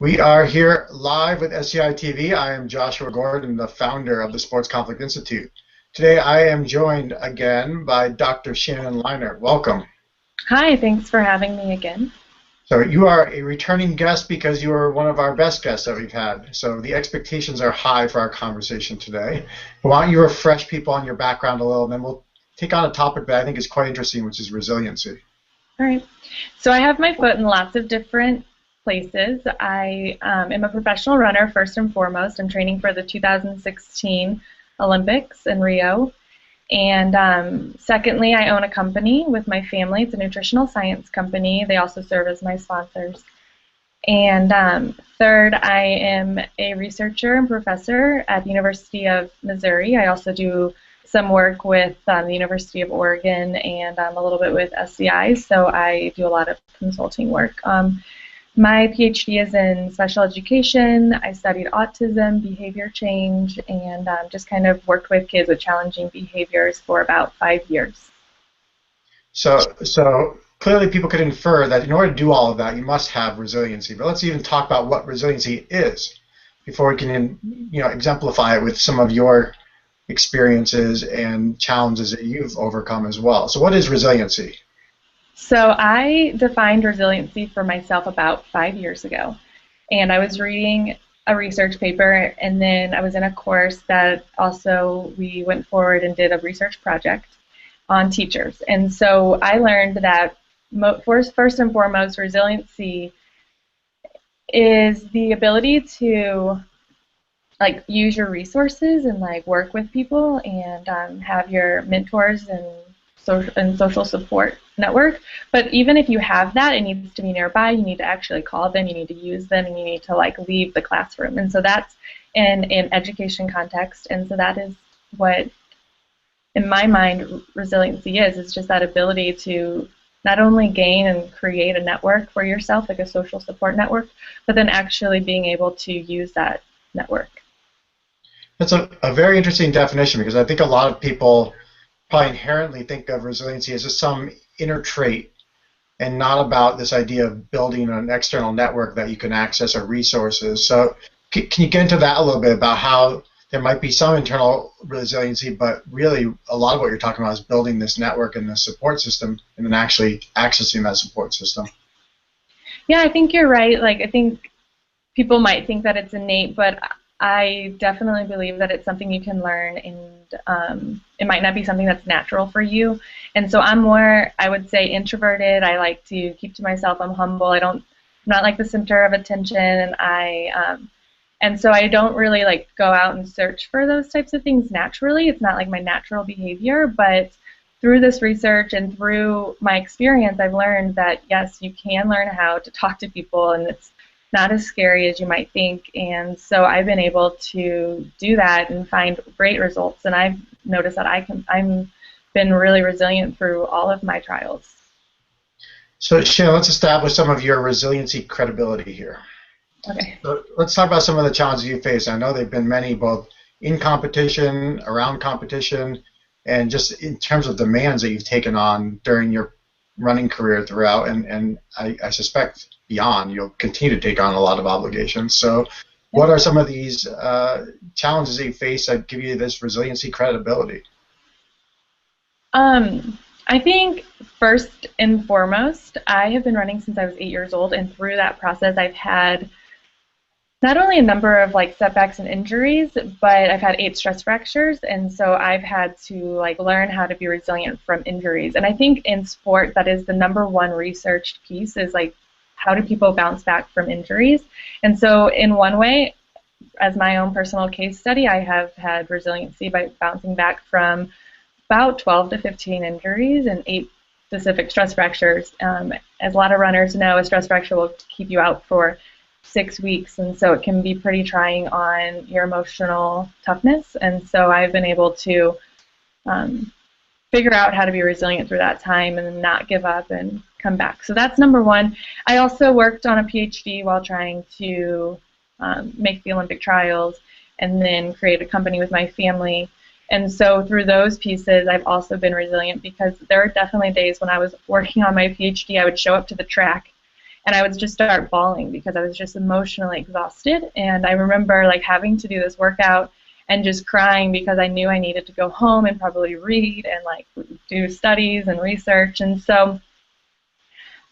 We are here live with SCI TV. I am Joshua Gordon, the founder of the Sports Conflict Institute. Today I am joined again by Dr. Shannon Leinert. Welcome. Hi, thanks for having me again. So you are a returning guest because you are one of our best guests that we've had. So the expectations are high for our conversation today. But why don't you refresh people on your background a little, and then we'll take on a topic that I think is quite interesting, which is resiliency. All right. So I have my foot in lots of different places. I am a professional runner first and foremost. I'm training for the 2016 Olympics in Rio. And secondly, I own a company with my family. It's a nutritional science company. They also serve as my sponsors. And third, I am a researcher and professor at the University of Missouri. I also do some work with the University of Oregon and a little bit with SCI, so I do a lot of consulting work. My PhD is in special education. I studied autism, behavior change, and just kind of worked with kids with challenging behaviors for about 5 years. So clearly people could infer that in order to do all of that, you must have resiliency. But let's even talk about what resiliency is before we can, exemplify it with some of your experiences and challenges that you've overcome as well. So what is resiliency? So I defined resiliency for myself about 5 years ago. And I was reading a research paper, and then I was in a course that also we went forward and did a research project on teachers. And so I learned that first and foremost, resiliency is the ability to use your resources and work with people and have your mentors and social support network. But even if you have that, it needs to be nearby. You need to actually call them, you need to use them, and you need to leave the classroom. And so that's in an education context. And so that is what, in my mind, resiliency is. It's just that ability to not only gain and create a network for yourself, like a social support network, but then actually being able to use that network. That's a very interesting definition, because I think a lot of people probably inherently think of resiliency as just some inner trait and not about this idea of building an external network that you can access or resources. So can you get into that a little bit about how there might be some internal resiliency, but really a lot of what you're talking about is building this network and the support system and then actually accessing that support system? Yeah, I think you're right. I think people might think that it's innate, but I definitely believe that it's something you can learn, and it might not be something that's natural for you. And so I'm more, I would say, introverted. I like to keep to myself. I'm humble. I'm not the center of attention, and so I don't really go out and search for those types of things naturally. It's not my natural behavior, but through this research and through my experience, I've learned that yes, you can learn how to talk to people, and it's not as scary as you might think. And so I've been able to do that and find great results, and I've noticed that I'm been really resilient through all of my trials. So Shannon, let's establish some of your resiliency credibility here. Okay. So let's talk about some of the challenges you face. I know there have been many, both in competition, around competition, and just in terms of demands that you've taken on during your running career throughout, and I suspect beyond, you'll continue to take on a lot of obligations. So what are some of these challenges that you face that give you this resiliency credibility? I think first and foremost, I have been running since I was 8 years old, and through that process I've had not only a number of setbacks and injuries, but I've had 8 stress fractures, and so I've had to learn how to be resilient from injuries. And I think in sport, that is the #1 researched piece, is how do people bounce back from injuries. And so in one way, as my own personal case study, I have had resiliency by bouncing back from about 12 to 15 injuries and 8 specific stress fractures. As a lot of runners know, a stress fracture will keep you out for 6 weeks, and so it can be pretty trying on your emotional toughness. And so I've been able to figure out how to be resilient through that time and not give up and come back. So that's #1. I also worked on a PhD while trying to make the Olympic trials and then create a company with my family. And so through those pieces, I've also been resilient, because there are definitely days when I was working on my PhD, I would show up to the track and I would just start bawling because I was just emotionally exhausted. And I remember like having to do this workout and just crying because I knew I needed to go home and probably read and like do studies and research. And so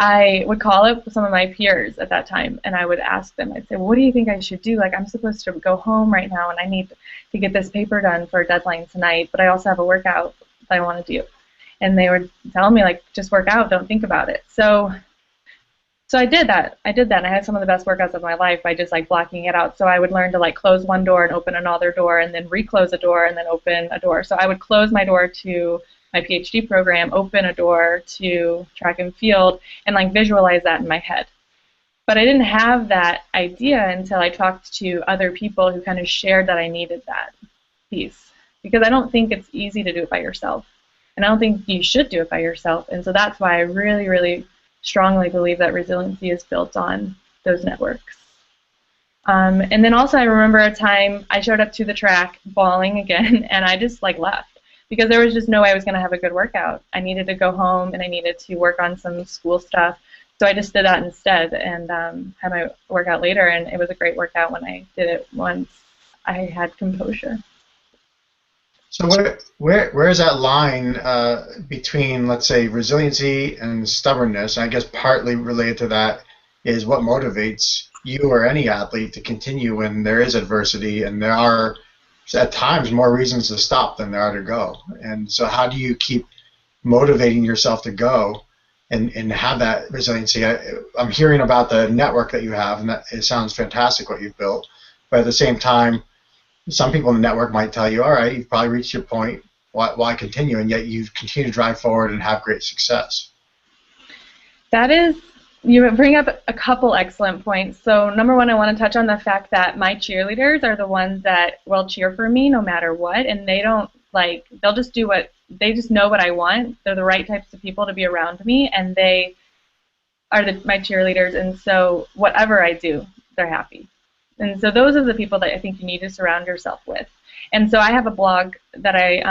I would call up some of my peers at that time, and I would ask them, I'd say, well, what do you think I should do? Like, I'm supposed to go home right now, and I need to get this paper done for a deadline tonight, but I also have a workout that I want to do. And they would tell me, like, just work out, don't think about it. So I did that. And I had some of the best workouts of my life by just, like, blocking it out. So I would learn to, like, close one door and open another door, and then reclose a door and then open a door. So I would close my door to my PhD program, open a door to track and field, and like visualize that in my head. But I didn't have that idea until I talked to other people who kind of shared that I needed that piece. Because I don't think it's easy to do it by yourself. And I don't think you should do it by yourself. And so that's why I really, really strongly believe that resiliency is built on those networks. And then also I remember a time I showed up to the track bawling again, and I just like left. Because there was just no way I was going to have a good workout. I needed to go home and I needed to work on some school stuff. So I just did that instead and had my workout later, and it was a great workout when I did it once I had composure. So where is that line between, let's say, resiliency and stubbornness? I guess partly related to that is what motivates you or any athlete to continue when there is adversity, and there are at times more reasons to stop than there are to go. And so how do you keep motivating yourself to go and have that resiliency? I'm hearing about the network that you have, and that it sounds fantastic what you've built. But at the same time, some people in the network might tell you, all right, you've probably reached your point, why continue? And yet you continue to drive forward and have great success. That is, you bring up a couple excellent points. So number one, I want to touch on the fact that my cheerleaders are the ones that will cheer for me no matter what, and they don't like, they'll just do what, they just know what I want. They're the right types of people to be around me, and they are my cheerleaders, and so whatever I do, they're happy. And so those are the people that I think you need to surround yourself with. And so I have a blog that I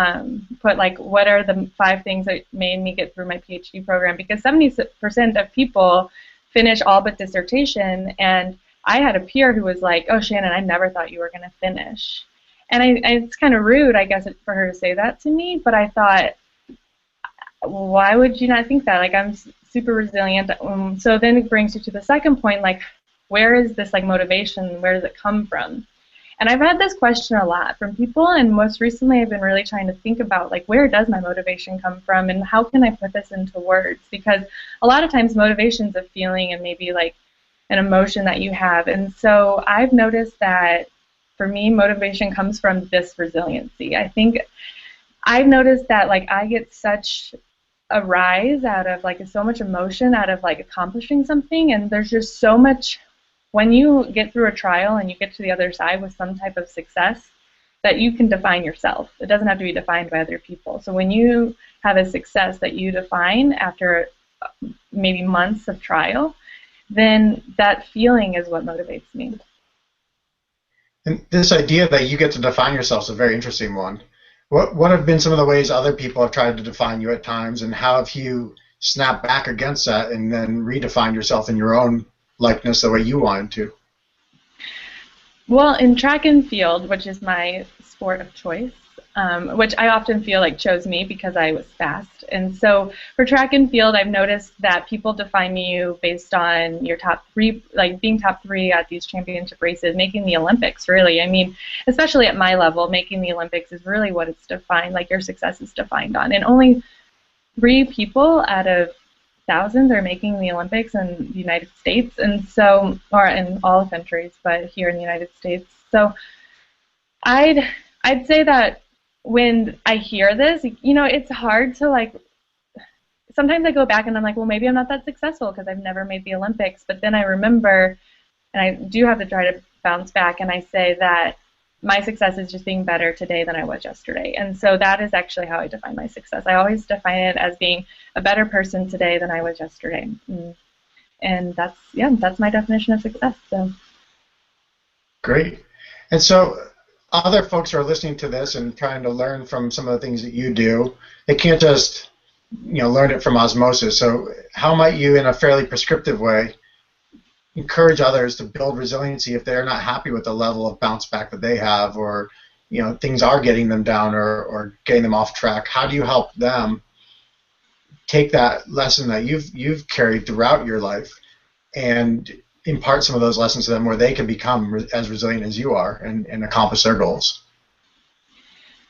put like, what are the 5 things that made me get through my PhD program? Because 70% of people finish all but dissertation, and I had a peer who was like, oh, Shannon, I never thought you were going to finish. And it's kind of rude, I guess, for her to say that to me, but I thought, why would you not think that? Like, I'm super resilient. So then it brings you to the second point, like, where is this like motivation? Where does it come from? And I've had this question a lot from people, and most recently I've been really trying to think about, like, where does my motivation come from, and how can I put this into words? Because a lot of times motivation is a feeling and maybe like an emotion that you have. And so I've noticed that for me, motivation comes from this resiliency. I think I've noticed that like I get such a rise out of like so much emotion out of like accomplishing something, and there's just so much. When you get through a trial and you get to the other side with some type of success, that you can define yourself. It doesn't have to be defined by other people. So when you have a success that you define after maybe months of trial, then that feeling is what motivates me. And this idea that you get to define yourself is a very interesting one. What have been some of the ways other people have tried to define you at times, and how have you snapped back against that and then redefined yourself in your own likeness the way you wanted to? Well, in track and field, which is my sport of choice, which I often feel like chose me because I was fast. And so for track and field, I've noticed that people define you based on your top 3, like being top 3 at these championship races, making the Olympics, really. I mean, especially at my level, making the Olympics is really what it's defined, like your success is defined on. And only 3 people out of thousands are making the Olympics in the United States, and so, or in all countries, but here in the United States. So I'd say that when I hear this, you know, it's hard to like, sometimes I go back and I'm like, well, maybe I'm not that successful because I've never made the Olympics, but then I remember, and I do have to try to bounce back, and I say that my success is just being better today than I was yesterday. And so that is actually how I define my success. I always define it as being a better person today than I was yesterday. And that's, yeah, that's my definition of success. So. Great. And so other folks are listening to this and trying to learn from some of the things that you do. They can't just, you know, learn it from osmosis. So how might you, in a fairly prescriptive way, encourage others to build resiliency if they're not happy with the level of bounce back that they have, or things are getting them down, or getting them off track? How do you help them take that lesson that you've carried throughout your life and impart some of those lessons to them where they can become as resilient as you are and accomplish their goals?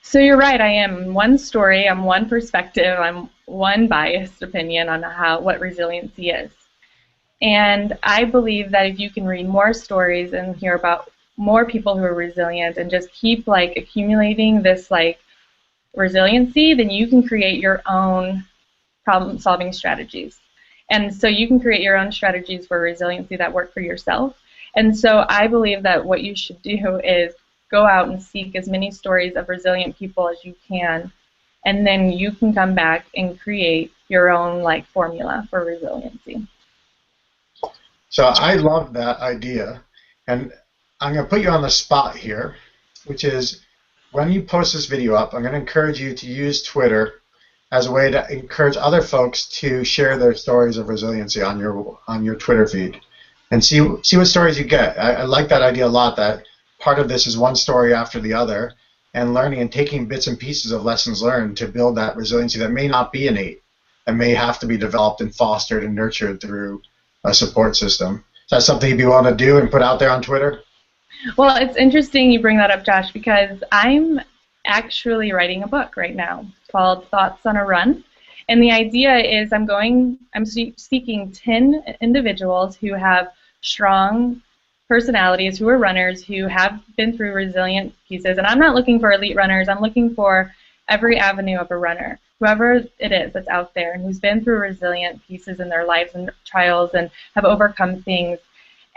So you're right. I am one story. I'm one perspective. I'm one biased opinion on what resiliency is. And I believe that if you can read more stories and hear about more people who are resilient and just keep accumulating this resiliency, then you can create your own problem-solving strategies. And so you can create your own strategies for resiliency that work for yourself. And so I believe that what you should do is go out and seek as many stories of resilient people as you can, and then you can come back and create your own formula for resiliency. So I love that idea, and I'm going to put you on the spot here, which is when you post this video up, I'm going to encourage you to use Twitter as a way to encourage other folks to share their stories of resiliency on your Twitter feed, and see what stories you get. I like that idea a lot, that part of this is one story after the other, and learning and taking bits and pieces of lessons learned to build that resiliency that may not be innate, and may have to be developed and fostered and nurtured through a support system. Is that something you'd be willing to do and put out there on Twitter? Well, it's interesting you bring that up, Josh, because I'm actually writing a book right now called Thoughts on a Run. And the idea is I'm seeking 10 individuals who have strong personalities, who are runners, who have been through resilient pieces. And I'm not looking for elite runners. I'm looking for every avenue of a runner, whoever it is that's out there and who's been through resilient pieces in their lives and trials and have overcome things.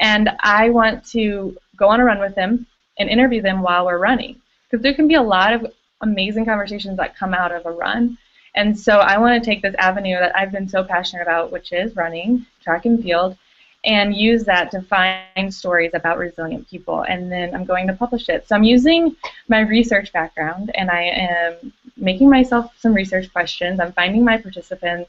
And I want to go on a run with them and interview them while we're running, because there can be a lot of amazing conversations that come out of a run. And so I want to take this avenue that I've been so passionate about, which is running, track and field, and use that to find stories about resilient people, and then I'm going to publish it. So I'm using my research background, and I am making myself some research questions. I'm finding my participants,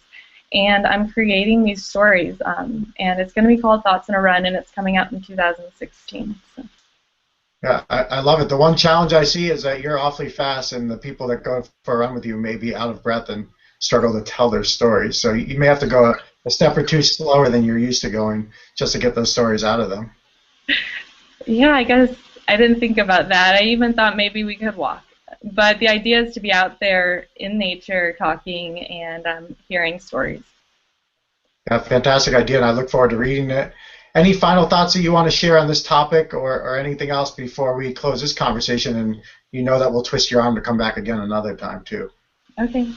and I'm creating these stories, and it's going to be called Thoughts on a Run, and it's coming out in 2016. So. Yeah, I love it. The one challenge I see is that you're awfully fast, and the people that go for a run with you may be out of breath and struggle to tell their stories. So you may have to go a step or two slower than you're used to going just to get those stories out of them. Yeah, I guess I didn't think about that. I even thought maybe we could walk. But the idea is to be out there in nature talking and hearing stories. Yeah, fantastic idea, and I look forward to reading it. Any final thoughts that you want to share on this topic, or anything else before we close this conversation? And you know that we'll twist your arm to come back again another time too. Okay.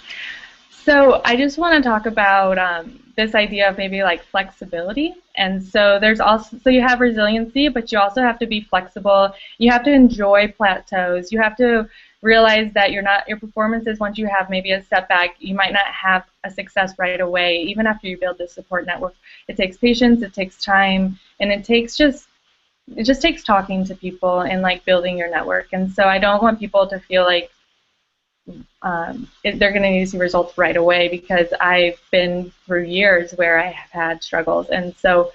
So I just want to talk about this idea of maybe flexibility. And so there's also, so you have resiliency, but you also have to be flexible. You have to enjoy plateaus. You have to realize that your performances, once you have maybe a setback, you might not have a success right away. Even after you build this support network, it takes patience, it takes time, and it just takes talking to people and building your network. And so I don't want people to feel like they're going to need to see results right away, because I've been through years where I have had struggles, and so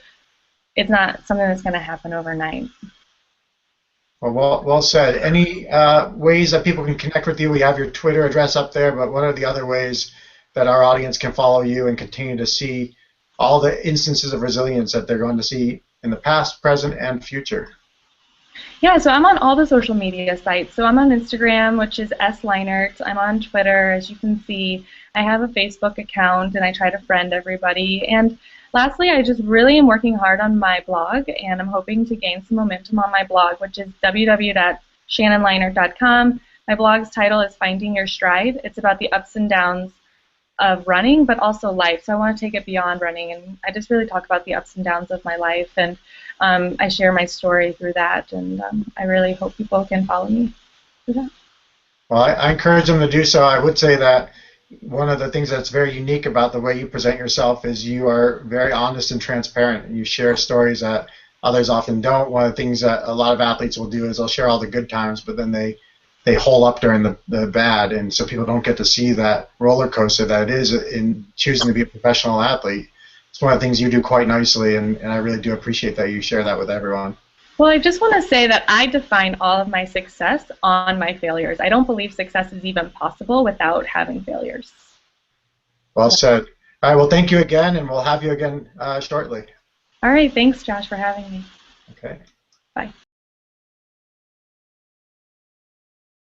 it's not something that's going to happen overnight. Well said. Any ways that people can connect with you? We have your Twitter address up there, but what are the other ways that our audience can follow you and continue to see all the instances of resilience that they're going to see in the past, present, and future? Yeah, so I'm on all the social media sites. So I'm on Instagram, which is Leinert. I'm on Twitter, as you can see. I have a Facebook account, and I try to friend everybody. And lastly, I just really am working hard on my blog, and I'm hoping to gain some momentum on my blog, which is www.shannonleinert.com. My blog's title is Finding Your Stride. It's about the ups and downs of running, but also life. So I want to take it beyond running, and I just really talk about the ups and downs of my life, and I share my story through that, and I really hope people can follow me through that. Well, I encourage them to do so. I would say that one of the things that's very unique about the way you present yourself is you are very honest and transparent, and you share stories that others often don't. One of the things that a lot of athletes will do is they'll share all the good times, but then they hole up during the bad, and so people don't get to see that roller coaster that it is in choosing to be a professional athlete. it's one of the things you do quite nicely, and I really do appreciate that you share that with everyone. Well, I just want to say that I define all of my success on my failures. I don't believe success is even possible without having failures. Well said. All right, well, thank you again, and we'll have you again shortly. All right, thanks, Josh, for having me. Okay. Bye.